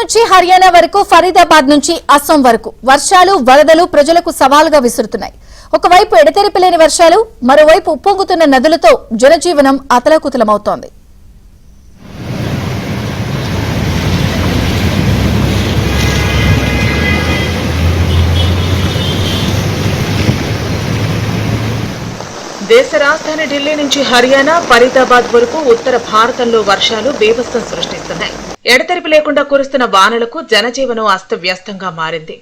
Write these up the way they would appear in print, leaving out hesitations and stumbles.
నుంచి హర్యానా వరకు, ఫరీదాబాద్ నుంచి అస్సాం వరకు వర్షాలు, వరదలు ప్రజలకు సవాలుగా విసురుతున్నాయి. ఒకవైపు ఎడతెరిపి లేని వర్షాలు, మరోవైపు ఉప్పొంగుతున్న నదులతో జనజీవనం అతలాకుతలమవుతోంది. దేశ రాజధాని ఢిల్లీ నుంచి హర్యానా, ఫరీదాబాద్ వరకు ఉత్తర భారతంలో వర్షాలు బీభత్సం సృష్టిస్తున్నాయి. ఎడతెరిపి లేకుండా కురుస్తున్న వానలకు జనజీవనం అస్తవ్యస్తంగా మారింది.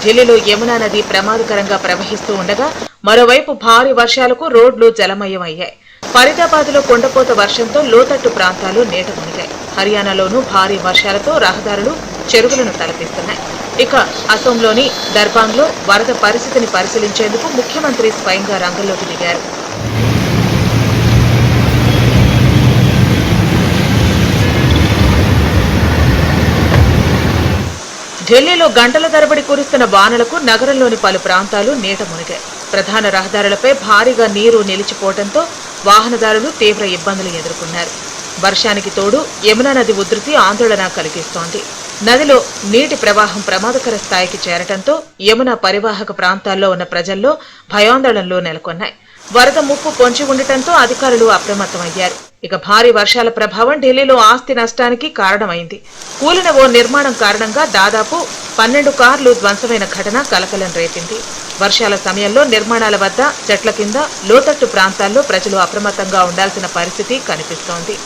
ఢిల్లీలో యమునా నది ప్రమాదకరంగా ప్రవహిస్తూ ఉండగా, మరోవైపు భారీ వర్షాలకు రోడ్లు జలమయమయ్యాయి. ఫరీదాబాద్ లో కొండపోత వర్షంతో లోతట్టు ప్రాంతాలు నీట మునిగాయి. హర్యానాలోనూ భారీ వర్షాలతో రహదారులు చెరువులను తలపిస్తున్నాయి. ఇక అసోంలోని దర్బాంగ్ లో వరద పరిస్థితిని పరిశీలించేందుకు ముఖ్యమంత్రి స్వయంగా రంగంలోకి దిగారు. ఢిల్లీలో గంటల తరబడి కురుస్తున్న వానలకు నగరంలోని పలు ప్రాంతాలు నీట మునిగాయి. ప్రధాన రహదారులపై భారీగా నీరు నిలిచిపోవడంతో వాహనదారులు తీవ్ర ఇబ్బందులు ఎదుర్కొన్నారు. వర్షానికి తోడు యమునా నది ఉధృతి ఆందోళన కలిగిస్తోంది. నదిలో నీటి ప్రవాహం ప్రమాదకర స్థాయికి చేరటంతో యమునా పరివాహక ప్రాంతాల్లో ఉన్న ప్రజల్లో భయాందోళనలు నెలకొన్నాయి. వరద ముప్పు పొంచి ఉండటంతో అధికారులు అప్రమత్తమయ్యారు. ఇక భారీ వర్షాల ప్రభావం ఢిల్లీలో ఆస్తి నష్టానికి కారణమైంది. కూలిన ఓ నిర్మాణం కారణంగా దాదాపు 12 కార్లు ధ్వంసమైన ఘటన కలకలం రేపింది. వర్షాల సమయంలో నిర్మాణాల వద్ద, చెట్ల కింద, లోతట్టు ప్రాంతాల్లో ప్రజలు అప్రమత్తంగా ఉండాల్సిన పరిస్థితి కనిపిస్తోంది.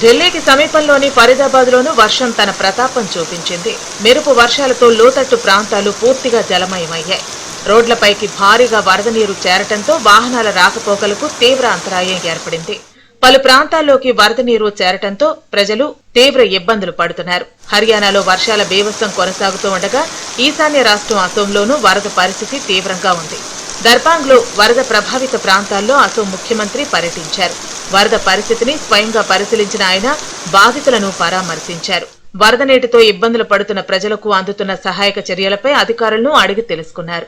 ఢిల్లీకి సమీపంలోని ఫరీదాబాద్ లోనూ వర్షం తన ప్రతాపం చూపించింది. మెరుపు వర్షాలతో లోతట్టు ప్రాంతాలు పూర్తిగా జలమయమయ్యాయి. రోడ్లపైకి భారీగా వరద నీరు చేరటంతో వాహనాల రాకపోకలకు తీవ్ర అంతరాయం ఏర్పడింది. పలు ప్రాంతాల్లోకి వరద నీరు చేరటంతో ప్రజలు తీవ్ర ఇబ్బందులు పడుతున్నారు. హర్యానాలో వర్షాల బీభత్సం కొనసాగుతూ ఉండగా, ఈశాన్య రాష్ట్రం అసోంలోనూ వరద పరిస్థితి తీవ్రంగా ఉంది. దర్బాంగ్ లో వరద ప్రభావిత ప్రాంతాల్లో అసోం ముఖ్యమంత్రి పర్యటించారు. వరద పరిస్థితిని స్వయంగా పరిశీలించిన ఆయన బాధితులను పరామర్శించారు. వరద నీటితో ఇబ్బందులు పడుతున్న ప్రజలకు అందుతున్న సహాయక చర్యలపై అధికారులను అడిగి తెలుసుకున్నారు.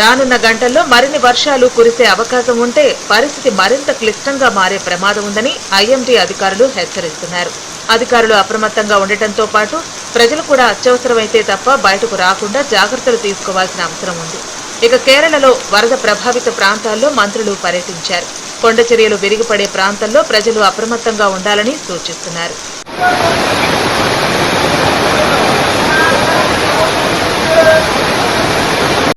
రానున్న గంటల్లో మరిన్ని వర్షాలు కురిసే అవకాశం ఉంటే పరిస్థితి మరింత క్లిష్టంగా మారే ప్రమాదం ఉందని ఐఎండీ అధికారులు హెచ్చరిస్తున్నారు. అధికారులు అప్రమత్తంగా ఉండటంతో పాటు ప్రజలు కూడా అత్యవసరమైతే తప్ప బయటకు రాకుండా జాగ్రత్తలు తీసుకోవాల్సిన అవసరం ఉంది. ఇక కేరళలో వరద ప్రభావిత ప్రాంతాల్లో మంత్రులు పర్యటించారు. కొండచర్యలు విరిగిపడే ప్రాంతాల్లో ప్రజలు అప్రమత్తంగా ఉండాలని సూచిస్తున్నారు.